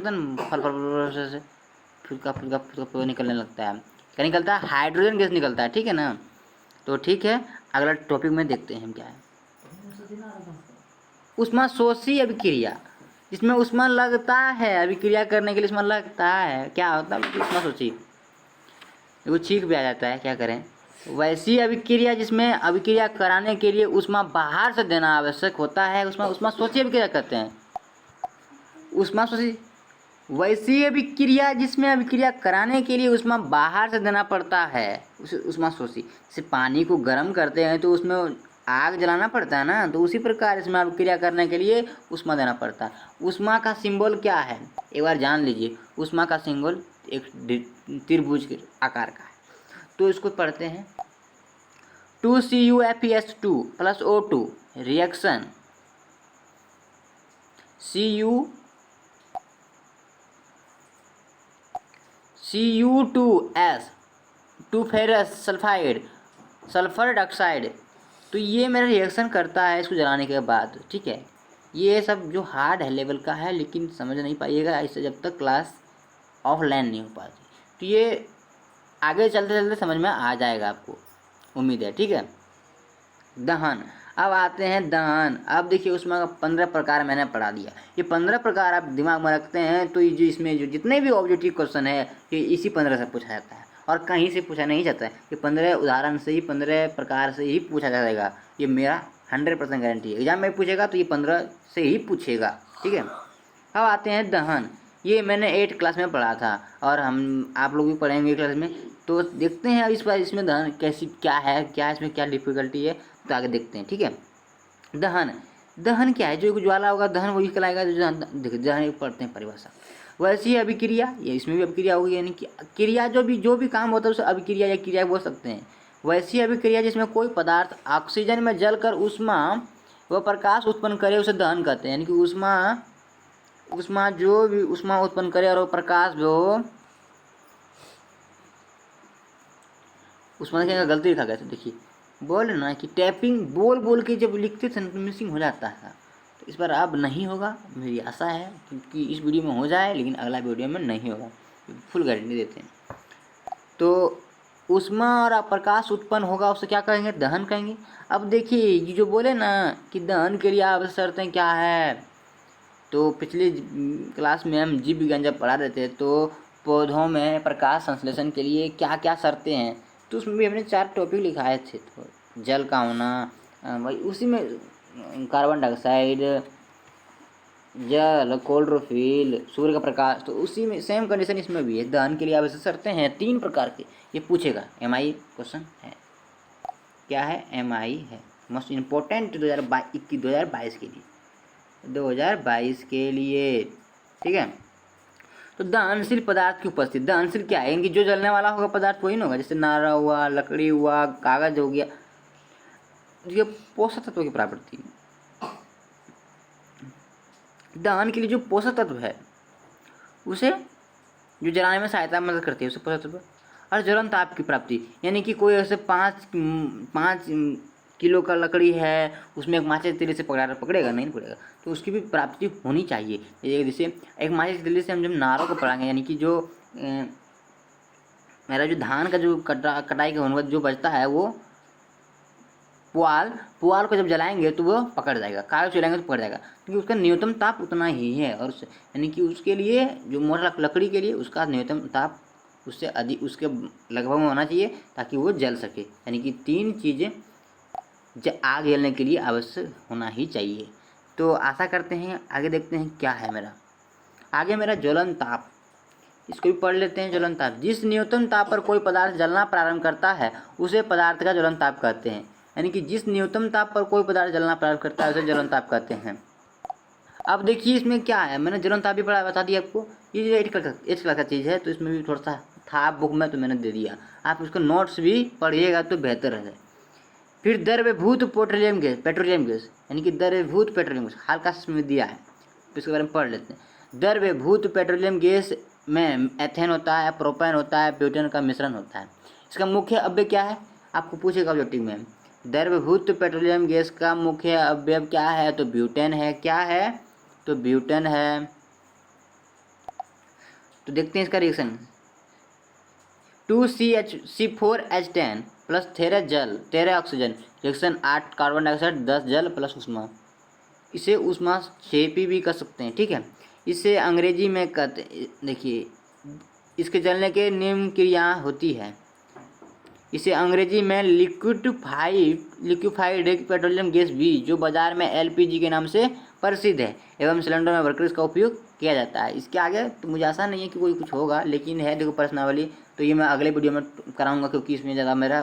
से फुल्का निकलने लगता है। क्या निकलता है, हाइड्रोजन गैस निकलता है, ठीक है ना। तो ठीक है, अगला टॉपिक में देखते हैं हम क्या है। ऊष्माशोषी अभिक्रिया जिसमें ऊष्मा लगता है, अभिक्रिया करने के लिए ऊष्मा लगता है, क्या होता है ऊष्माशोषी। वो छींक भी आ जाता है, क्या करें। वैसी अभिक्रिया जिसमें अभिक्रिया कराने के लिए ऊष्मा बाहर से देना आवश्यक होता है उसमें ऊष्माशोषी अभिक्रिया कहते हैं। ऊष्माशोषी वैसी अभिक्रिया जिसमें अभिक्रिया कराने के लिए ऊष्मा बाहर से देना पड़ता है, उसे ऊष्माशोषी। जैसे पानी को गर्म करते हैं तो उसमें आग जलाना पड़ता है ना, तो उसी प्रकार इसमें अभिक्रिया करने के लिए ऊष्मा देना पड़ता है। ऊष्मा का सिंबल क्या है, एक बार जान लीजिए। ऊष्मा का सिंबल एक त्रिभुज के आकार का है, तो इसको पढ़ते हैं 2CuFeS2 plus O2 reaction Cu2S 2 ferrous sulphide sulphur dioxide. तो ये मेरा रिएक्शन करता है इसको जलाने के बाद, ठीक है। ये सब जो हार्ड है लेवल का है, लेकिन समझ नहीं पाइएगा इससे जब तक क्लास ऑफलाइन नहीं हो पाती। तो ये आगे चलते चलते समझ में आ जाएगा आपको, उम्मीद है, ठीक है। दहन, अब आते हैं दहन। अब देखिए उसमें 15 प्रकार मैंने पढ़ा दिया। ये 15 प्रकार आप दिमाग में रखते हैं तो ये जो इसमें जो जितने भी ऑब्जेक्टिव क्वेश्चन है ये इसी 15 से पूछा जाता है और कहीं से पूछा नहीं जाता है। ये 15 उदाहरण से ही 15 प्रकार से ही पूछा जाएगा, ये मेरा 100% गारंटी है। एग्जाम में पूछेगा तो ये 15 से ही पूछेगा, ठीक है। अब आते हैं दहन। ये मैंने 8 क्लास में पढ़ा था और आप लोग भी पढ़ेंगे क्लास में। तो देखते हैं अब इस बार इसमें दहन कैसी क्या है, क्या इसमें क्या डिफिकल्टी है, तो आगे देखते हैं, ठीक है। दहन क्या है, जो ज्वाला होगा दहन वही कहलाएगा। दहन पढ़ते हैं परिभाषा। वैसी अभिक्रिया, ये इसमें भी अभिक्रिया होगी, यानी कि क्रिया जो भी काम होता है उसे अभिक्रिया या क्रिया बोल सकते हैं। वैसी अभिक्रिया जिसमें कोई पदार्थ ऑक्सीजन में जलकर ऊष्मा व प्रकाश उत्पन्न करे उसे दहन कहते हैं। यानी कि ऊष्मा जो भी ऊष्मा उत्पन्न करे और वो प्रकाश जो ऊष्मा क्या गलती लिखा गया था, देखिए बोले ना कि टैपिंग बोल के जब लिखते थे तो मिसिंग हो जाता है। तो इस बार अब नहीं होगा, मेरी आशा है कि इस वीडियो में हो जाए, लेकिन अगला वीडियो में नहीं होगा, फुल गारंटी देते हैं। तो ऊष्मा और प्रकाश उत्पन्न होगा उसे क्या कहेंगे, दहन कहेंगे। अब देखिए ये जो बोले ना कि दहन के लिए आवश्यक शर्तें क्या है, तो पिछले क्लास में हम जीव विज्ञान जब पढ़ा रहे थे तो पौधों में प्रकाश संश्लेषण के लिए क्या क्या शर्तें हैं, तो उसमें भी हमने 4 टॉपिक लिखाए थे। तो जल का होना, भाई उसी में कार्बन डाइऑक्साइड, जल, क्लोरोफिल, सूर्य का प्रकाश। तो उसी में सेम कंडीशन इसमें भी है। दहन के लिए आवश्यक शर्तें हैं 3 प्रकार के, ये पूछेगा। MI क्वेश्चन है, क्या है? MI है मोस्ट इम्पोर्टेंट 2022 के लिए, 2022 के लिए, ठीक है। तो दहनशील पदार्थ की उपस्थिति, दहनशील क्या है? इनकी जो जलने वाला होगा पदार्थ वही ना होगा, जैसे नारा हुआ, लकड़ी हुआ, कागज हो गया, ये पोषक तत्वों की प्राप्ति। दहन के लिए जो पोषक तत्व है उसे जो जलाने में सहायता मदद करती है उसे पोषक तत्व। और ज्वलन ताप की प्राप्ति, यानी कि कोई ऐसे 5 किलो का लकड़ी है, उसमें एक माचिस तीली से पकड़ेगा नहीं पड़ेगा, तो उसकी भी प्राप्ति होनी चाहिए। जैसे एक माचिस तीली से हम जब नारों को पड़ाएंगे, यानी कि जो मेरा जो धान का जो कटाई के होने जो बचता है वो पुआल को जब जलाएंगे तो वो पकड़ जाएगा, कागज चलाएंगे तो पकड़ जाएगा, क्योंकि उसका न्यूनतम ताप उतना ही है। और यानी कि उसके लिए जो मोटा लकड़ी के लिए उसका न्यूनतम ताप उससे अधिक, उसके लगभग में होना चाहिए ताकि वो जल सके। यानी कि 3 चीज़ें आग जलने के लिए आवश्यक होना ही चाहिए। तो आशा करते हैं, आगे देखते हैं क्या है मेरा। आगे मेरा ज्वलन ताप, इसको भी पढ़ लेते हैं। ज्वलन ताप, जिस न्यूनतम ताप पर कोई पदार्थ जलना प्रारंभ करता है उसे पदार्थ का ज्वलन ताप कहते हैं। यानी कि जिस न्यूनतम ताप पर कोई पदार्थ जलना प्रारंभ करता है उसे ज्वलन ताप कहते हैं। अब देखिए इसमें क्या है, मैंने ज्वलन ताप भी पढ़ा, बता दिया आपको। ये 8 क्लास का चीज़ है, तो इसमें भी थोड़ा सा था बुक में, तो मैंने दे दिया। आप उसको नोट्स भी पढ़िएगा तो बेहतर है। फिर द्रव्यभूत पेट्रोलियम गैस, यानी कि द्रव्यभूत पेट्रोलियम गैस, हल्का सा इसमें दिया है, तो इसके बारे में पढ़ लेते हैं। द्रव्यभूत पेट्रोलियम गैस में एथेन होता है, प्रोपेन होता है, ब्यूटेन का मिश्रण होता है। इसका मुख्य अवयव क्या है, आपको पूछेगा ऑब्जेक्टिव में। द्रव्यभूत पेट्रोलियम गैस का मुख्य अवयव क्या है, तो ब्यूटेन है। क्या है, तो ब्यूटेन है। तो देखते हैं इसका reaction. 2CH4H10 plus 13 oxygen, reaction 8 carbon dioxide 10 जल प्लस उष्मा। इसे उष्मा क्षेपी भी कर सकते हैं, ठीक है। इसे अंग्रेजी में कहते, देखिए इसके जलने के निम्न क्रिया होती है। इसे अंग्रेजी में लिक्विफाइड पेट्रोलियम गैस भी, जो बाजार में LPG के नाम से प्रसिद्ध है, एवं सिलेंडर में भरकर इसका उपयोग किया जाता है। इसके आगे तो मुझे आशा नहीं है कि कोई कुछ होगा, लेकिन है देखो प्रश्नावली, तो ये मैं अगले वीडियो में कराऊंगा, क्योंकि इसमें ज़्यादा मेरा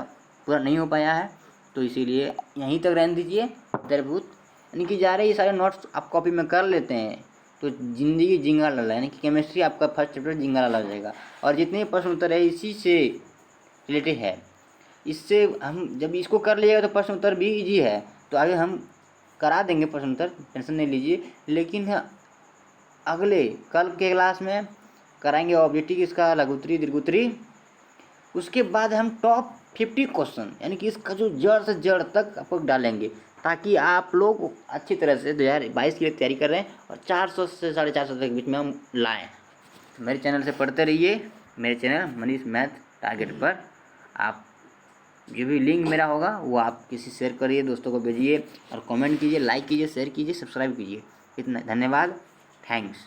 पूरा नहीं हो पाया है, तो इसीलिए यहीं तक रहने दीजिए। द्रव्यभूत यानी कि जा रहे ये सारे नोट्स आप कॉपी में कर लेते हैं तो ज़िंदगी जिंगा लाला, यानी कि केमिस्ट्री आपका फर्स्ट चैप्टर जिंगा लाला हो जाएगा। और जितने प्रश्न उत्तर है इसी से रिलेटेड है, इससे हम जब इसको कर लीजिएगा तो प्रश्न उत्तर भी इजी है, तो आगे हम करा देंगे प्रश्न उत्तर, टेंशन नहीं लीजिए। लेकिन अगले कल के क्लास में कराएंगे ऑब्जेक्टिव इसका लघुत्तरी दीर्घोत्तरी, उसके बाद हम टॉप 50 क्वेश्चन, यानी कि इसका जो जड़ से जड़ तक आपको डालेंगे, ताकि आप लोग अच्छी तरह से 2022 के लिए तैयारी कर रहे हैं और 400 से 450 तक के बीच में हम लाएँ। मेरे चैनल से पढ़ते रहिए, मेरे चैनल मनीष मैथ टारगेट पर। आप जो भी लिंक मेरा होगा वो आप किसी शेयर करिए, दोस्तों को भेजिए और कमेंट कीजिए, लाइक कीजिए, शेयर कीजिए, सब्सक्राइब कीजिए। इतना, धन्यवाद, थैंक्स।